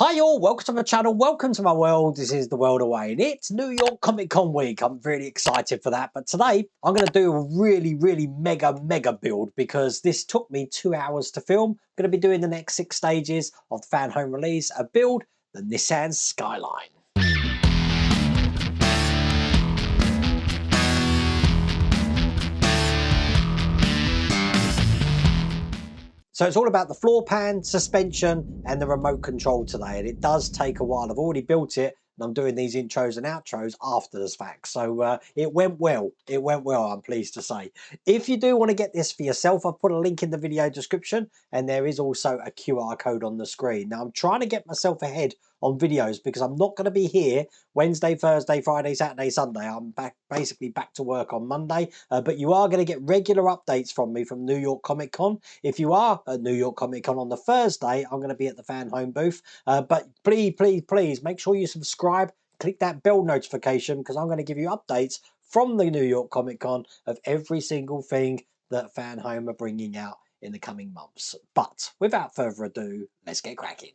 Hi all, welcome to my channel, welcome to my world. This is the world away and it's New York Comic Con week. I'm really excited for that, but today I'm going to do a really mega build because this took me 2 hours to film. I'm going to be doing the next 6 stages of the fan home release, a build, the Nissan Skyline. So it's all about the floor pan, suspension and the remote control today, and it does take a while. I've already built it and I'm doing these intros and outros after the fact. So it went well. It went well, I'm pleased to say. If you do want to get this for yourself, I've put a link in the video description and there is also a QR code on the screen. Now I'm trying to get myself ahead on videos because I'm not going to be here Wednesday, Thursday, Friday, Saturday, Sunday. I'm basically back to work on Monday, but you are going to get regular updates from me from New York Comic Con. If you are at New York Comic Con on the Thursday, I'm going to be at the fan home booth, but please make sure you subscribe, click that bell notification because I'm going to give you updates from the New York Comic Con of every single thing that fan home are bringing out in the coming months. But without further ado, let's get cracking.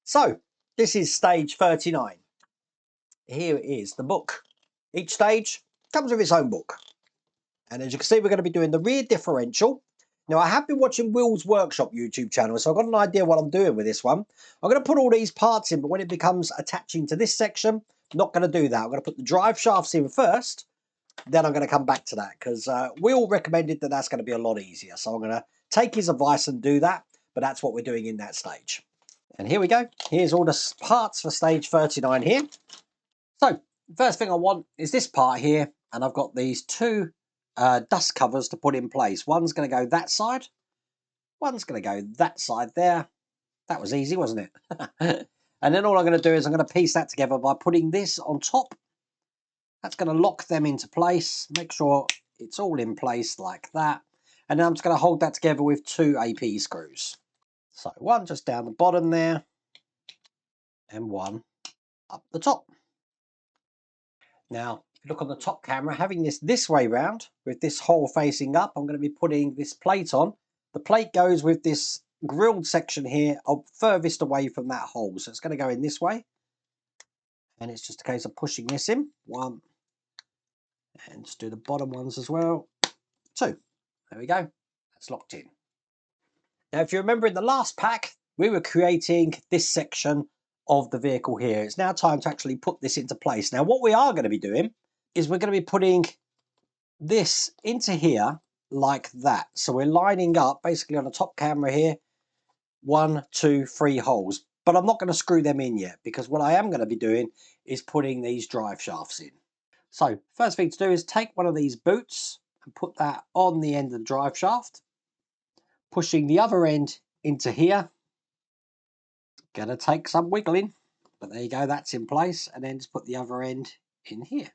So, this is stage 39. Here is the book. Each stage comes with its own book. And as you can see, we're going to be doing the rear differential. Now, I have been watching Will's Workshop YouTube channel, so I've got an idea what I'm doing with this one. I'm going to put all these parts in, but when it becomes attaching to this section, I'm not going to do that. I'm going to put the drive shafts in first, then I'm going to come back to that, because Will recommended that that's going to be a lot easier. So I'm going to take his advice and do that, but that's what we're doing in that stage. And here we go. Here's all the parts for stage 39 here. So, first thing I want is this part here, and I've got these two dust covers to put in place. One's going to go that side, one's going to go that side there. That was easy, wasn't it? And then all I'm going to do is I'm going to piece that together by putting this on top. That's going to lock them into place, make sure it's all in place like that. And then I'm just going to hold that together with 2 AP screws. So one just down the bottom there, and one up the top. Now, if you look on the top camera, having this way round, with this hole facing up, I'm going to be putting this plate on. The plate goes with this grilled section here, furthest away from that hole. So it's going to go in this way. And it's just a case of pushing this in. 1. And just do the bottom ones as well. 2. There we go. That's locked in. Now, if you remember in the last pack, we were creating this section of the vehicle here. It's now time to actually put this into place. Now, what we are going to be doing is we're going to be putting this into here like that. So we're lining up basically on the top camera here, 1, 2, 3 holes. But I'm not going to screw them in yet because what I am going to be doing is putting these drive shafts in. So first thing to do is take one of these boots and put that on the end of the drive shaft, pushing the other end into here. Gonna take some wiggling, but there you go, that's in place. And then just put the other end in here.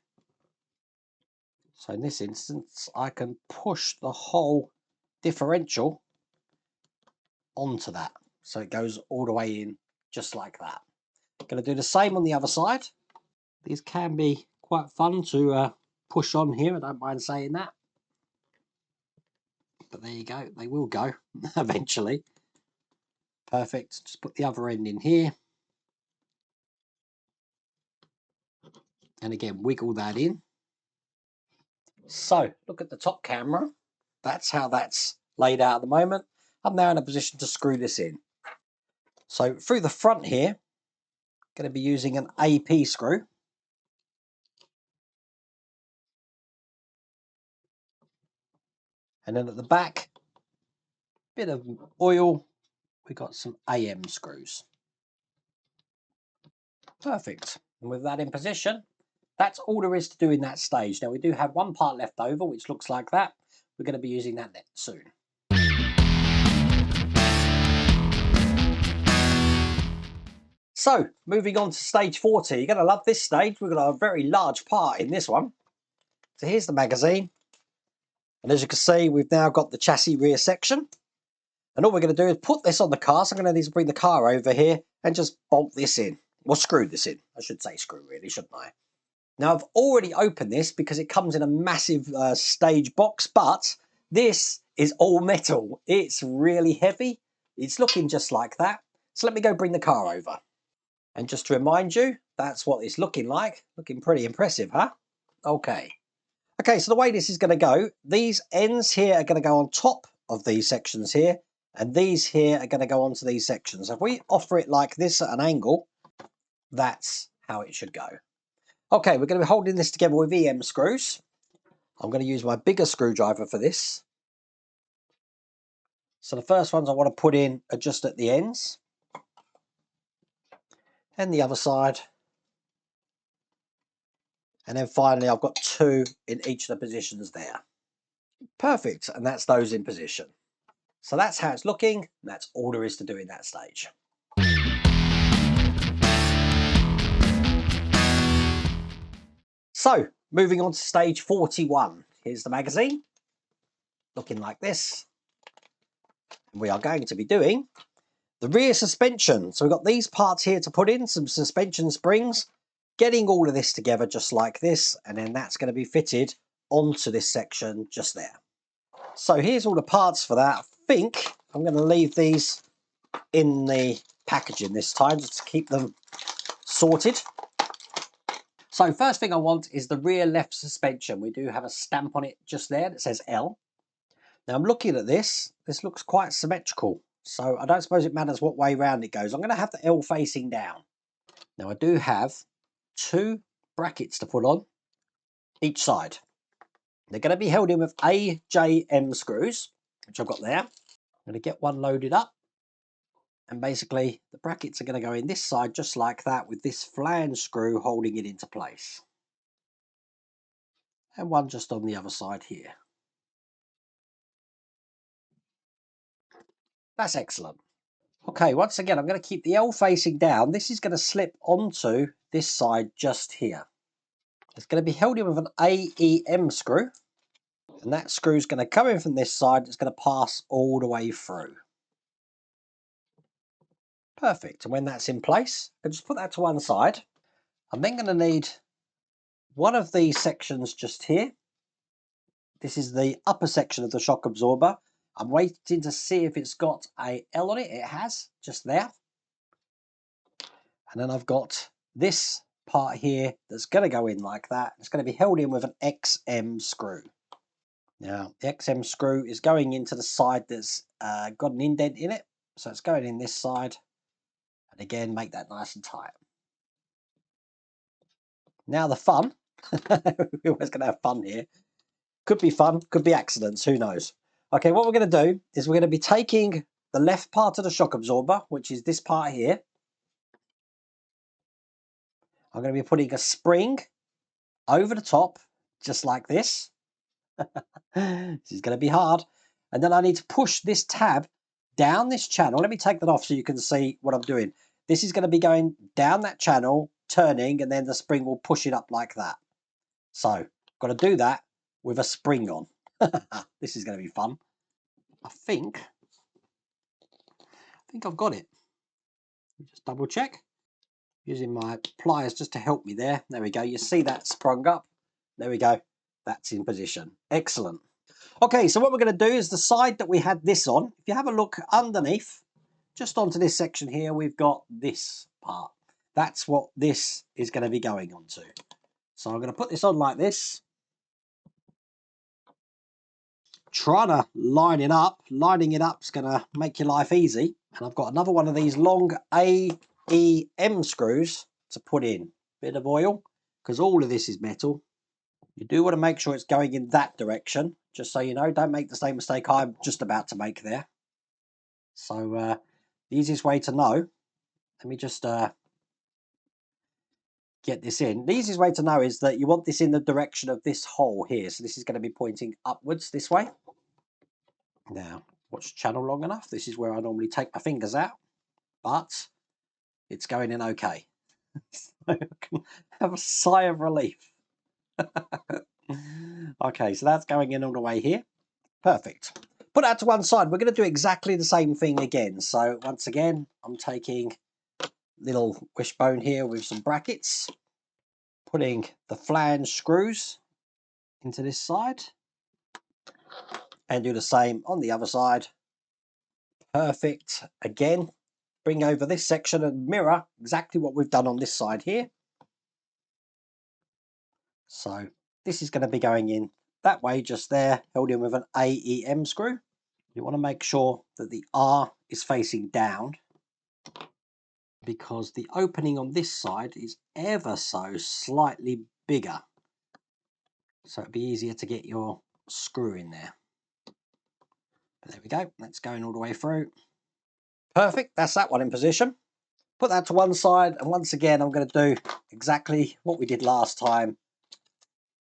So in this instance, I can push the whole differential onto that. So it goes all the way in just like that. Gonna do the same on the other side. These can be quite fun to push on here, I don't mind saying that. But there you go, they will go eventually. Perfect, just put the other end in here. And again, wiggle that in. So, look at the top camera. That's how that's laid out at the moment. I'm now in a position to screw this in. So, through the front here, going to be using an AP screw. And then at the back, bit of oil. We got some AM screws. Perfect. And with that in position, that's all there is to do in that stage. Now, we do have one part left over, which looks like that. We're going to be using that soon. So, moving on to stage 40. You're going to love this stage. We've got a very large part in this one. So here's the magazine. And as you can see, we've now got the chassis rear section. And all we're going to do is put this on the car. So I'm going to need to bring the car over here and just bolt this in. Well, screw this in. I should say screw, really, shouldn't I? Now, I've already opened this because it comes in a massive stage box. But this is all metal. It's really heavy. It's looking just like that. So let me go bring the car over. And just to remind you, that's what it's looking like. Looking pretty impressive, huh? Okay. Okay, so the way this is going to go, these ends here are going to go on top of these sections here, and these here are going to go onto these sections. If we offer it like this at an angle, that's how it should go. Okay, we're going to be holding this together with EM screws. I'm going to use my bigger screwdriver for this. So the first ones I want to put in are just at the ends. And the other side. And then finally I've got 2 in each of the positions there. Perfect, and that's those in position. So that's how it's looking, and that's all there is to do in that stage. So, moving on to stage 41. Here's the magazine, looking like this. We are going to be doing the rear suspension. So we've got these parts here to put in, some suspension springs, getting all of this together just like this, and then that's going to be fitted onto this section just there. So here's all the parts for that. I think I'm going to leave these in the packaging this time just to keep them sorted. So first thing I want is the rear left suspension. We do have a stamp on it just there that says L. Now I'm looking at this. This looks quite symmetrical. So I don't suppose it matters what way round it goes. I'm going to have the L facing down. Now I do have 2 brackets to put on each side. They're going to be held in with AJM screws, which I've got there. I'm going to get one loaded up. And basically the brackets are going to go in this side just like that with this flange screw holding it into place. And one just on the other side here. That's excellent. Okay, once again, I'm going to keep the L facing down. This is going to slip onto this side just here. It's going to be held in with an AEM screw. And that screw is going to come in from this side. It's going to pass all the way through. Perfect. And when that's in place, I'll just put that to one side. I'm then going to need one of these sections just here. This is the upper section of the shock absorber. I'm waiting to see if it's got a L on it. It has, just there. And then I've got this part here that's going to go in like that. It's going to be held in with an XM screw. Now, the XM screw is going into the side that's got an indent in it. So it's going in this side. And again, make that nice and tight. Now the fun. We're always going to have fun here. Could be fun, could be accidents, who knows. Okay, what we're going to do is we're going to be taking the left part of the shock absorber, which is this part here. I'm going to be putting a spring over the top, just like this. This is going to be hard. And then I need to push this tab down this channel. Let me take that off so you can see what I'm doing. This is going to be going down that channel, turning, and then the spring will push it up like that. So, I've got to do that with a spring on. This is going to be fun. I think I've got it. Just double check. Using my pliers just to help me there. There we go. You see that sprung up. There we go. That's in position. Excellent. Okay, so what we're going to do is the side that we had this on. If you have a look underneath, just onto this section here, we've got this part. That's what this is going to be going onto. So I'm going to put this on like this. Trying to line it up. Lining it up is going to make your life easy. And I've got another one of these long AEM screws to put in. Bit of oil, because all of this is metal. You do want to make sure it's going in that direction, just so you know. Don't make the same mistake I'm just about to make there. So the easiest way to know, let me just get this in. The easiest way to know is that you want this in the direction of this hole here. So this is going to be pointing upwards this way. Now, watch the channel long enough. This is where I normally take my fingers out, but it's going in okay. I can have a sigh of relief. Okay, so that's going in all the way here. Perfect. Put that to one side. We're going to do exactly the same thing again. So once again, I'm taking little wishbone here with some brackets, putting the flange screws into this side, And do the same on the other side. Perfect. Again, bring over this section and mirror exactly what we've done on this side here. So this is going to be going in that way, just there, held in with an AEM screw. You want to make sure that the R is facing down, because the opening on this side is ever so slightly bigger. So it'd be easier to get your screw in there. But there we go, that's going all the way through. Perfect, that's that one in position. Put that to one side, and once again I'm going to do exactly what we did last time,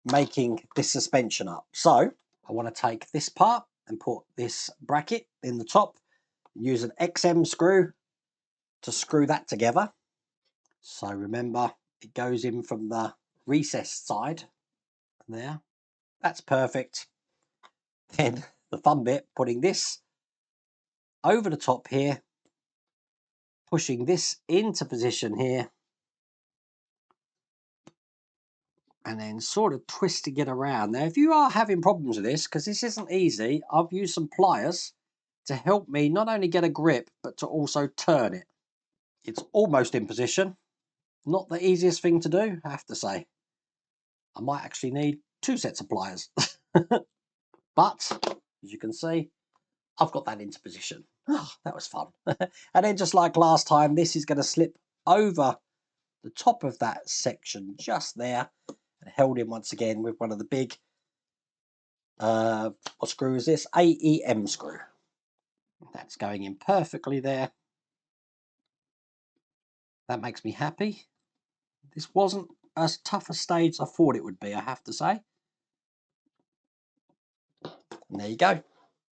making this suspension up. So I want to take this part and put this bracket in the top, use an XM screw to screw that together. So remember, it goes in from the recessed side there. That's perfect. Then the fun bit, putting this over the top here, pushing this into position here, and then sort of twisting it around. Now, if you are having problems with this, because this isn't easy, I've used some pliers to help me not only get a grip, but to also turn it. It's almost in position. Not the easiest thing to do, I have to say. I might actually need 2 sets of pliers. But, as you can see, I've got that into position. Oh, that was fun. And then just like last time, this is going to slip over the top of that section just there, and held in once again with one of the big, what screw is this? AEM screw. That's going in perfectly there. That makes me happy. This wasn't as tough a stage as I thought it would be, I have to say. And there you go.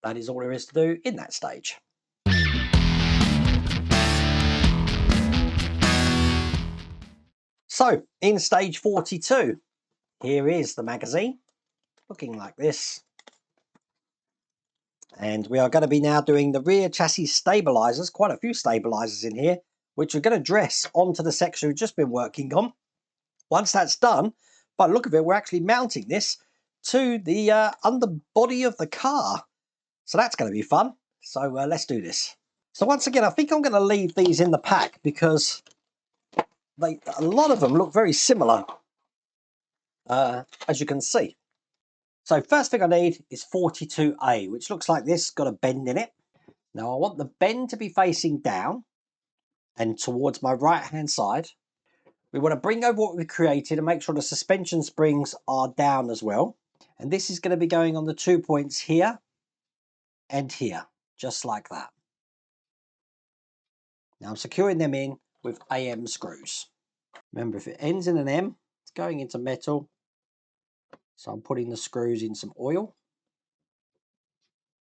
That is all there is to do in that stage. So, in stage 42, here is the magazine, looking like this. And we are going to be now doing the rear chassis stabilizers, quite a few stabilizers in here, which are going to dress onto the section we've just been working on. Once that's done, by the look of it, we're actually mounting this to the underbody of the car. So that's going to be fun. So let's do this. So once again, I think I'm going to leave these in the pack because a lot of them look very similar, as you can see. So first thing I need is 42A, which looks like this, got a bend in it. Now I want the bend to be facing down and towards my right hand side. We want to bring over what we created and make sure the suspension springs are down as well. And this is going to be going on the 2 points here and here, just like that. Now I'm securing them in with AM screws. Remember, if it ends in an M, it's going into metal. So I'm putting the screws in some oil.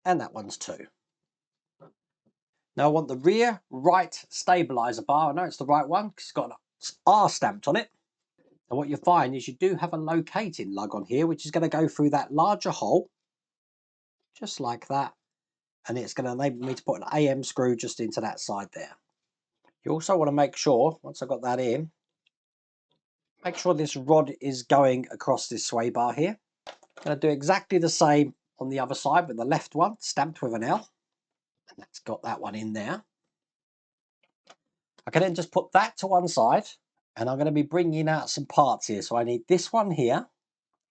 And that one's too. Now I want the rear right stabilizer bar. I know it's the right one because it's got an R stamped on it. And what you find is you do have a locating lug on here, which is going to go through that larger hole, just like that. And it's going to enable me to put an AM screw just into that side there. You also want to make sure, once I've got that in, make sure this rod is going across this sway bar here. I'm going to do exactly the same on the other side with the left one, stamped with an L. And that's got that one in there. I can then just put that to one side, and I'm going to be bringing out some parts here. So I need this one here.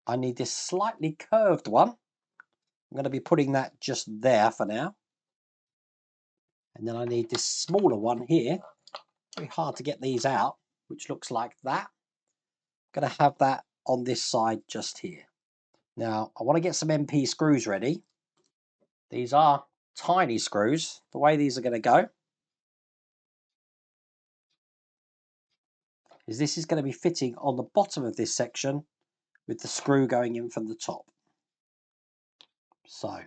I need this slightly curved one. I'm going to be putting that just there for now. And then I need this smaller one here. Very hard to get these out, which looks like that. I'm going to have that on this side just here. Now, I want to get some MP screws ready. These are tiny screws. The way these are going to go is this is going to be fitting on the bottom of this section with the screw going in from the top. So,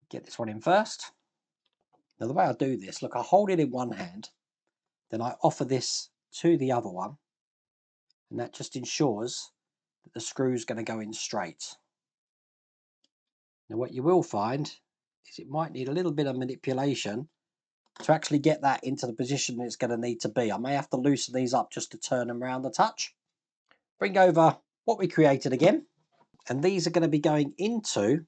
get this one in first. Now the way I do this, look, I hold it in one hand, then I offer this to the other one, and that just ensures that the screw's going to go in straight. Now what you will find is it might need a little bit of manipulation to actually get that into the position that it's going to need to be. I may have to loosen these up just to turn them around a touch. Bring over what we created again, and these are going to be going into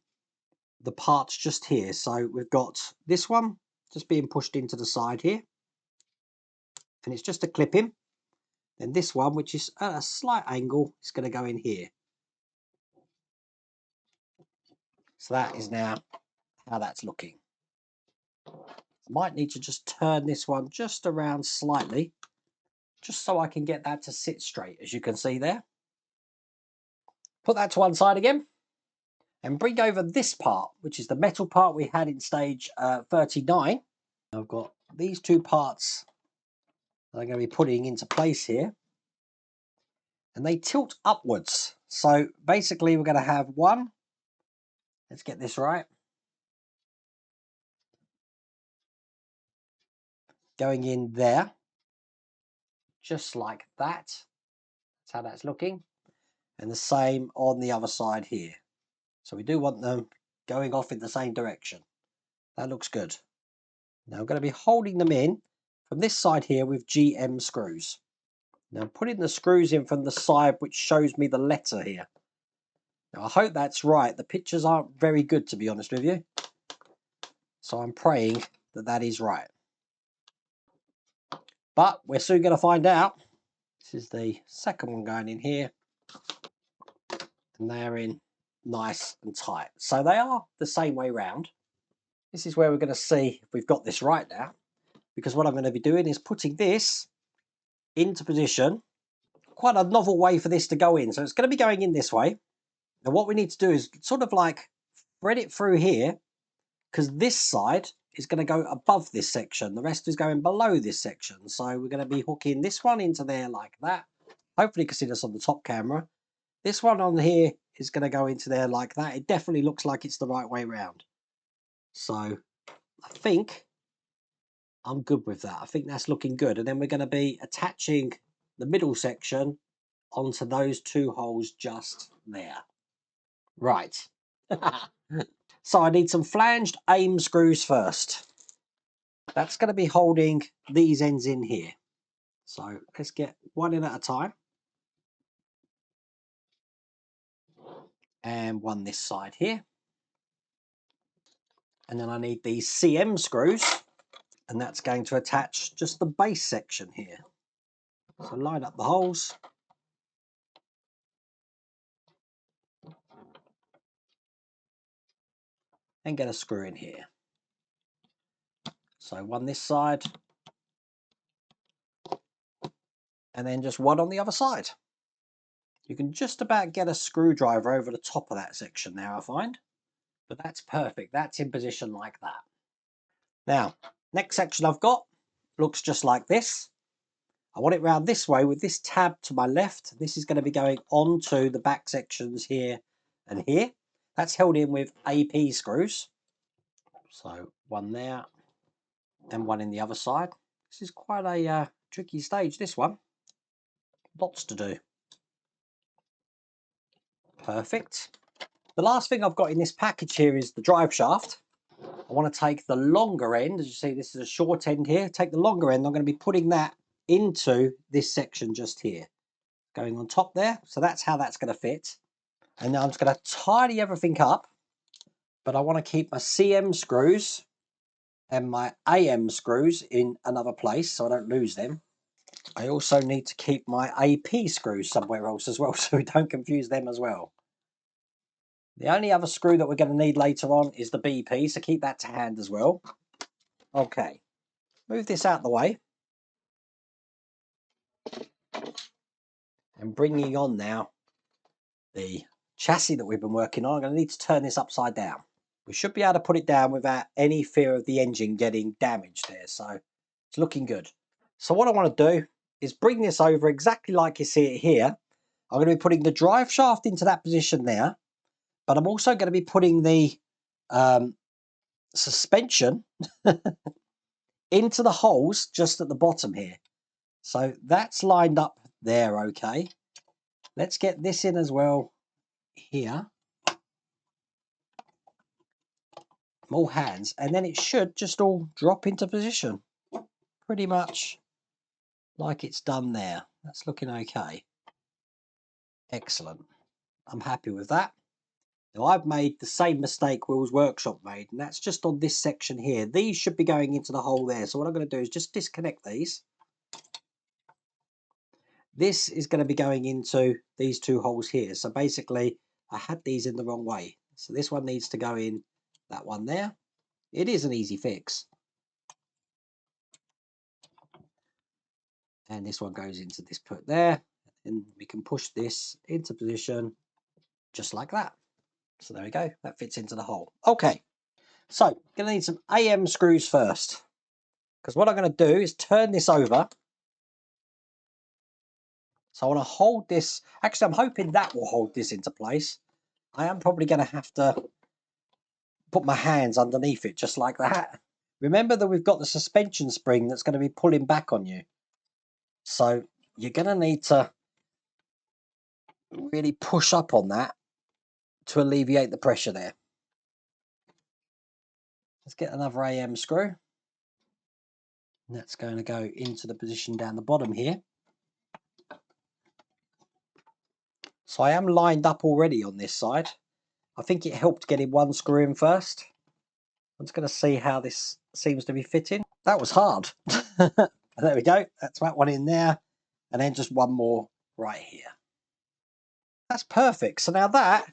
the parts just here. So we've got this one just being pushed into the side here, and it's just a clipping. Then this one, which is at a slight angle, is going to go in here. So that is now how that's looking. I might need to just turn this one just around slightly, just so I can get that to sit straight, as you can see there. Put that to one side again, and bring over this part, which is the metal part we had in stage 39. I've got these two parts that I'm going to be putting into place here, and they tilt upwards. So basically we're going to have one, let's get this right, going in there, just like that. That's how that's looking. And the same on the other side here. So we do want them going off in the same direction. That looks good. Now I'm going to be holding them in from this side here with GM screws. Now I'm putting the screws in from the side which shows me the letter here. Now I hope that's right. The pictures aren't very good, to be honest with you. So I'm praying that that is right. But we're soon going to find out. This is the second one going in here. And they're in nice and tight. So they are the same way round. This is where we're going to see if we've got this right now. Because what I'm going to be doing is putting this into position. Quite a novel way for this to go in. So it's going to be going in this way. Now what we need to do is sort of like thread it through here, because this side is going to go above this section. The rest is going below this section. So we're going to be hooking this one into there like that. Hopefully you can see this on the top camera. This one on here is going to go into there like that. It definitely looks like it's the right way round. So I think I'm good with that. I think that's looking good. And then we're going to be attaching the middle section onto those two holes just there. Right. So I need some flanged aim screws first. That's going to be holding these ends in here. So let's get one in at a time. And one this side here. And then I need these CM screws. And that's going to attach just the base section here. So line up the holes. And get a screw in here. So one this side. And then just one on the other side. You can just about get a screwdriver over the top of that section there, I find. But that's perfect. That's in position like that. Now, next section I've got looks just like this. I want it round this way with this tab to my left. This is going to be going onto the back sections here and here. That's held in with AP screws. So one there and one in the other side. This is quite a tricky stage, this one. Lots to do. Perfect. The last thing I've got in this package here is the drive shaft. I want to take the longer end, as you see this is a short end here, take the longer end, I'm going to be putting that into this section just here. Going on top there, so that's how that's going to fit. And now I'm just going to tidy everything up, but I want to keep my CM screws and my AM screws in another place so I don't lose them. I also need to keep my AP screws somewhere else as well so we don't confuse them as well. The only other screw that we're going to need later on is the BP, so keep that to hand as well. Okay, move this out of the way. And bringing on now the chassis that we've been working on. I'm going to need to turn this upside down. We should be able to put it down without any fear of the engine getting damaged there, so it's looking good. So what I want to do is bring this over exactly like you see it here. I'm going to be putting the drive shaft into that position there, but I'm also going to be putting the suspension into the holes just at the bottom here. So that's lined up there okay. Let's get this in as well here. More hands, and then it should just all drop into position pretty much like it's done there. That's looking okay. Excellent. I'm happy with that. Now I've made the same mistake Will's Workshop made, and that's just on this section here. These should be going into the hole there. So what I'm going to do is just disconnect these. This is going to be going into these two holes here. So basically I had these in the wrong way. So this one needs to go in that one there. It is an easy fix. And this one goes into this put there. And we can push this into position just like that. So there we go. That fits into the hole. Okay. So going to need some AM screws first. Because what I'm going to do is turn this over. So I want to hold this. Actually, I'm hoping that will hold this into place. I am probably going to have to put my hands underneath it just like that. Remember that we've got the suspension spring that's going to be pulling back on you. So you're going to need to really push up on that to alleviate the pressure there. Let's get another AM screw. And that's going to go into the position down the bottom here. So I am lined up already on this side. I think it helped getting one screw in first. I'm just going to see how this seems to be fitting. That was hard. There we go. That's that one in there. And then just one more right here. That's perfect. So now that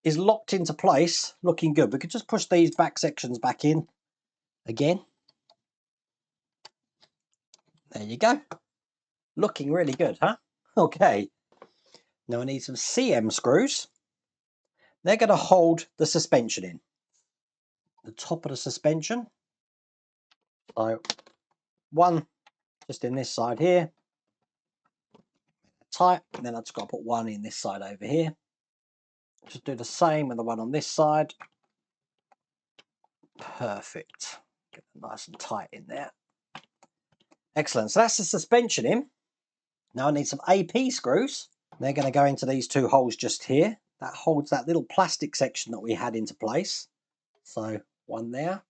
is locked into place, looking good. We could just push these back sections back in again. There you go. Looking really good, huh? Okay. Now I need some CM screws. They're going to hold the suspension in. The top of the suspension. So one just in this side here. Tight. And then I've just got to put one in this side over here. Just do the same with the one on this side. Perfect. Get it nice and tight in there. Excellent. So that's the suspension in. Now I need some AP screws. They're going to go into these two holes just here. That holds that little plastic section that we had into place. So one there.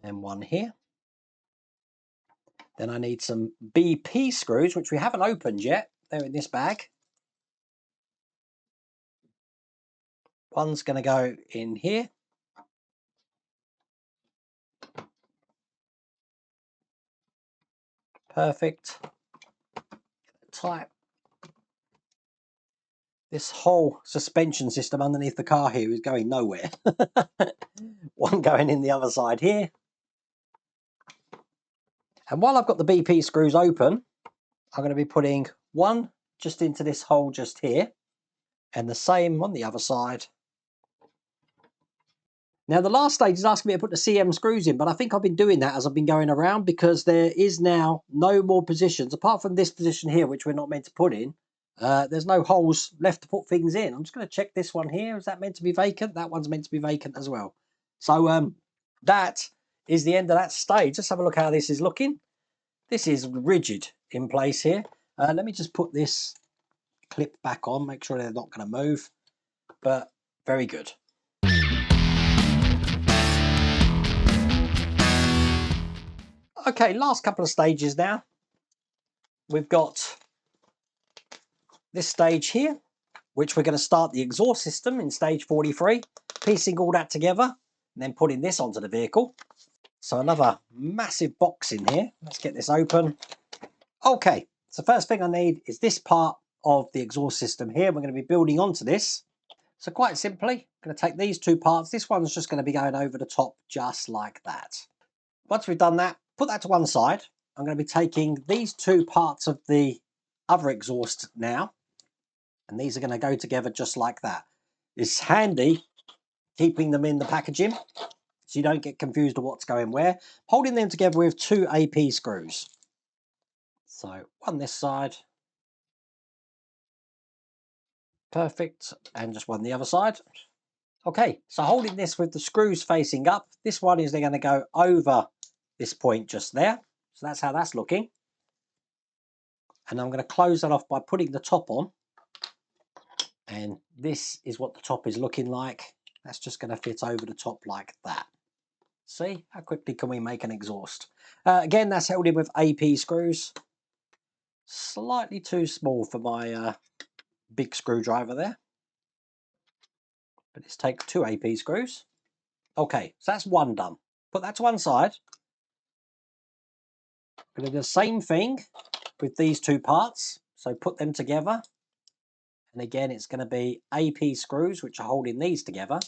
And one here. Then I need some BP screws, which we haven't opened yet. They're in this bag. One's going to go in here. Perfect. Tight. This whole suspension system underneath the car here is going nowhere. One going in the other side here. And while I've got the BP screws open, I'm going to be putting one just into this hole just here. And the same on the other side. Now the last stage is asking me to put the CM screws in, but I think I've been doing that as I've been going around, because there is now no more positions, apart from this position here, which we're not meant to put in. There's no holes left to put things in. I'm just going to check this one here. Is that meant to be vacant? That one's meant to be vacant as well. So that is the end of that stage. Let's have a look how this is looking. This is rigid in place here. Let me just put this clip back on, make sure they're not going to move, but very good. Okay, last couple of stages now. We've got this stage here, which we're going to start the exhaust system in stage 43, piecing all that together, and then putting this onto the vehicle. So another massive box in here. Let's get this open. Okay, so first thing I need is this part of the exhaust system here. We're going to be building onto this. So quite simply, I'm going to take these two parts. This one's just going to be going over the top just like that. Once we've done that, put that to one side. I'm going to be taking these two parts of the other exhaust now, and these are going to go together just like that. It's handy keeping them in the packaging so you don't get confused of what's going where. Holding them together with two AP screws. So one this side. Perfect. And just one the other side. Okay, so holding this with the screws facing up, this one is they're going to go over this point just there. So that's how that's looking. And I'm going to close that off by putting the top on. And this is what the top is looking like. That's just going to fit over the top like that. See, how quickly can we make an exhaust? Again, that's held in with AP screws. Slightly too small for my big screwdriver there. But let's take 2 AP screws. Okay, so that's one done. Put that to one side. We're going to do the same thing with these 2 parts. So put them together. And again, it's going to be AP screws, which are holding these together.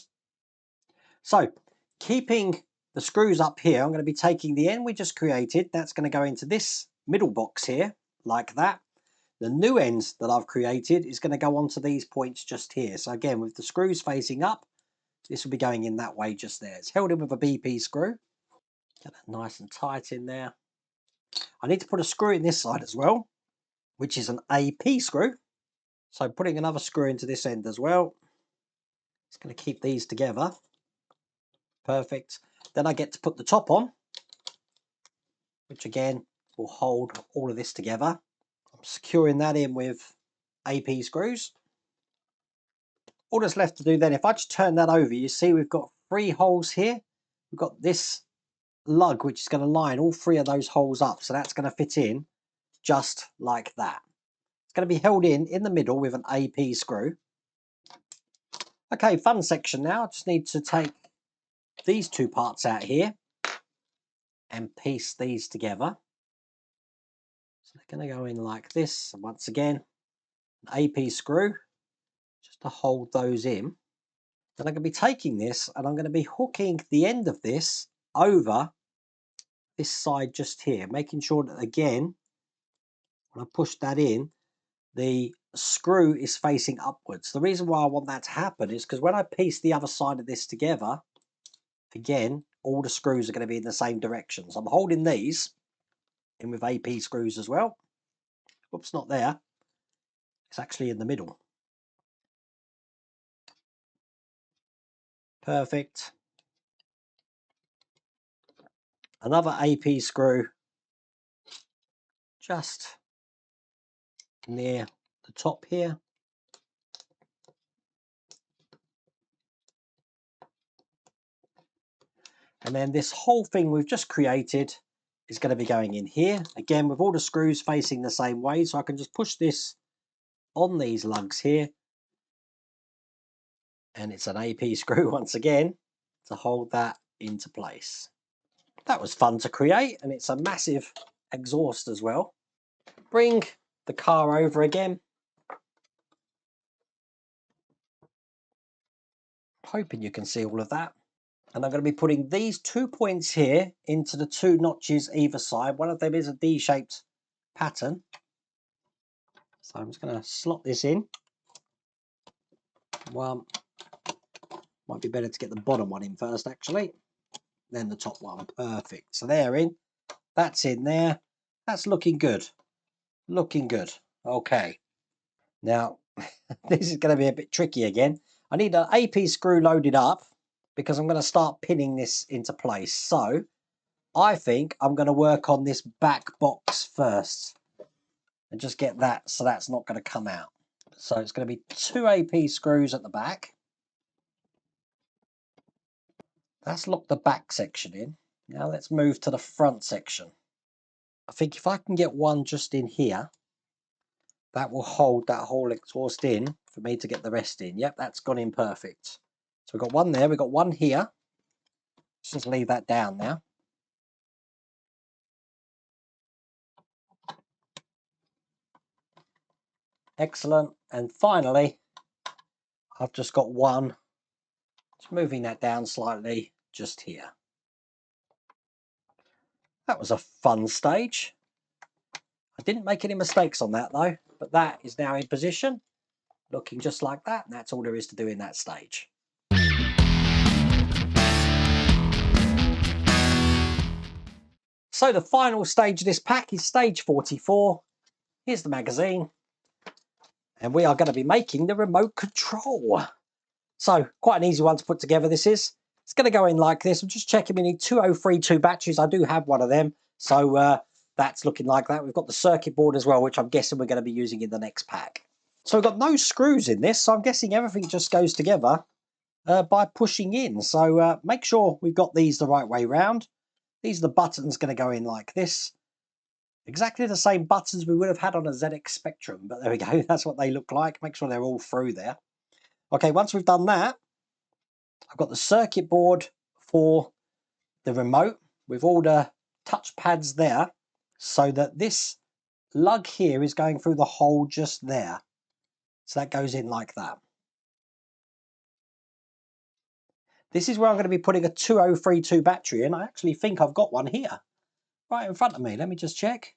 So keeping the screws up here, I'm going to be taking the end we just created. That's going to go into this middle box here, like that. The new end that I've created is going to go onto these points just here. So again, with the screws facing up, this will be going in that way just there. It's held in with a BP screw. Get that nice and tight in there. I need to put a screw in this side as well, which is an AP screw. So putting another screw into this end as well. It's going to keep these together. Perfect. Then I get to put the top on, which again will hold all of this together. I'm securing that in with AP screws. All that's left to do then, if I just turn that over, you see we've got 3 holes here. We've got this lug which is going to line all 3 of those holes up, so that's going to fit in just like that. It's going to be held in the middle with an AP screw. Okay, fun section now. I just need to take these 2 parts out here and piece these together. So they're going to go in like this, and once again, an AP screw just to hold those in. Then I'm going to be taking this and I'm going to be hooking the end of this over this side just here, making sure that again, when I push that in, the screw is facing upwards. The reason why I want that to happen is because when I piece the other side of this together, again, all the screws are going to be in the same direction. So I'm holding these in with AP screws as well. Oops, not there. It's actually in the middle. Perfect. Another AP screw just near the top here. And then this whole thing we've just created is going to be going in here. Again, with all the screws facing the same way. So I can just push this on these lugs here. And it's an AP screw once again to hold that into place. That was fun to create, and it's a massive exhaust as well. Bring the car over again. Hoping you can see all of that. And I'm going to be putting these 2 points here into the 2 notches either side. One of them is a D-shaped pattern. So I'm just going to slot this in. Well, might be better to get the bottom one in first actually, then the top one. Perfect. So they're in. That's in there. That's looking good. Looking good. Okay. Now, this is going to be a bit tricky again. I need an AP screw loaded up because I'm going to start pinning this into place. So I think I'm going to work on this back box first and just get that so that's not going to come out. So it's going to be 2 AP screws at the back. That's locked the back section in. Now let's move to the front section. I think if I can get one just in here, that will hold that whole exhaust in for me to get the rest in. Yep, that's gone in perfect. So we've got one there, we've got one here. Let's just leave that down now. Excellent. And finally, I've just got one. Just moving that down slightly just here. That was a fun stage. I didn't make any mistakes on that though, but that is now in position, looking just like that. And that's all there is to do in that stage. So the final stage of this pack is stage 44. Here's the magazine. And we are going to be making the remote control. So quite an easy one to put together this is. It's going to go in like this. I'm just checking we need 2032 batteries. I do have one of them. So that's looking like that. We've got the circuit board as well, which I'm guessing we're going to be using in the next pack. So we've got no screws in this. So I'm guessing everything just goes together by pushing in. So make sure we've got these the right way round. These are the buttons going to go in like this. Exactly the same buttons we would have had on a ZX Spectrum, but there we go. That's what they look like. Make sure they're all through there. Okay, once we've done that, I've got the circuit board for the remote with all the touch pads there, so that this lug here is going through the hole just there. So that goes in like that. This is where I'm going to be putting a 2032 battery in. I actually think I've got one here, right in front of me. Let me just check.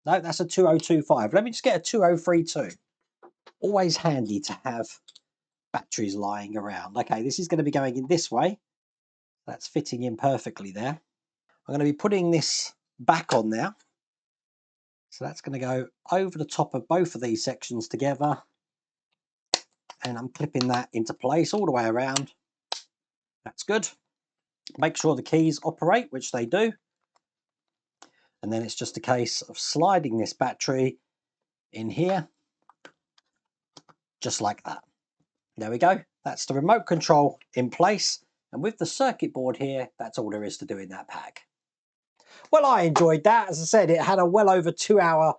No, that's a 2025. Let me just get a 2032. Always handy to have batteries lying around. Okay, this is going to be going in this way. That's fitting in perfectly there. I'm going to be putting this back on there. So that's going to go over the top of both of these sections together. And I'm clipping that into place all the way around. That's good. Make sure the keys operate, which they do. And then it's just a case of sliding this battery in here, just like that. There we go. That's the remote control in place. And with the circuit board here, that's all there is to do in that pack. Well, I enjoyed that. As I said, it had a well over 2 hour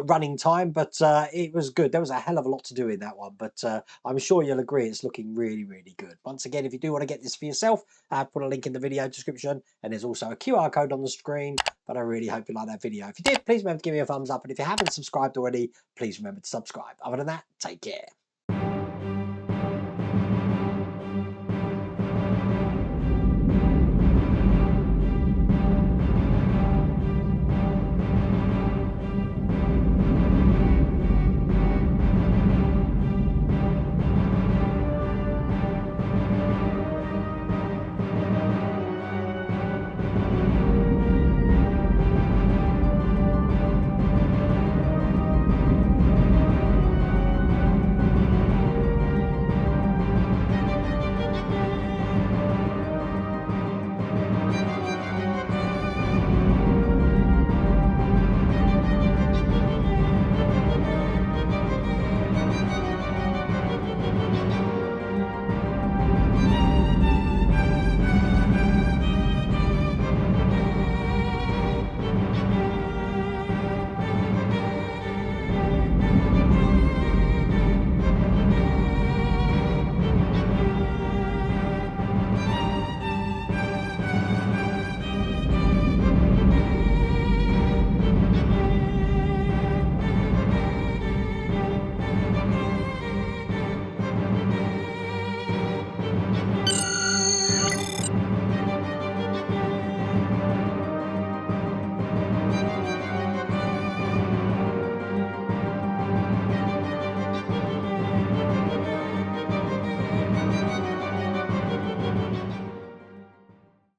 running time, but it was good. There was a hell of a lot to do in that one, but I'm sure you'll agree it's looking really, really good. Once again, if you do want to get this for yourself, I'll put a link in the video description, and there's also a QR code on the screen, but I really hope you like that video. If you did, please remember to give me a thumbs up, and if you haven't subscribed already, please remember to subscribe. Other than that, take care.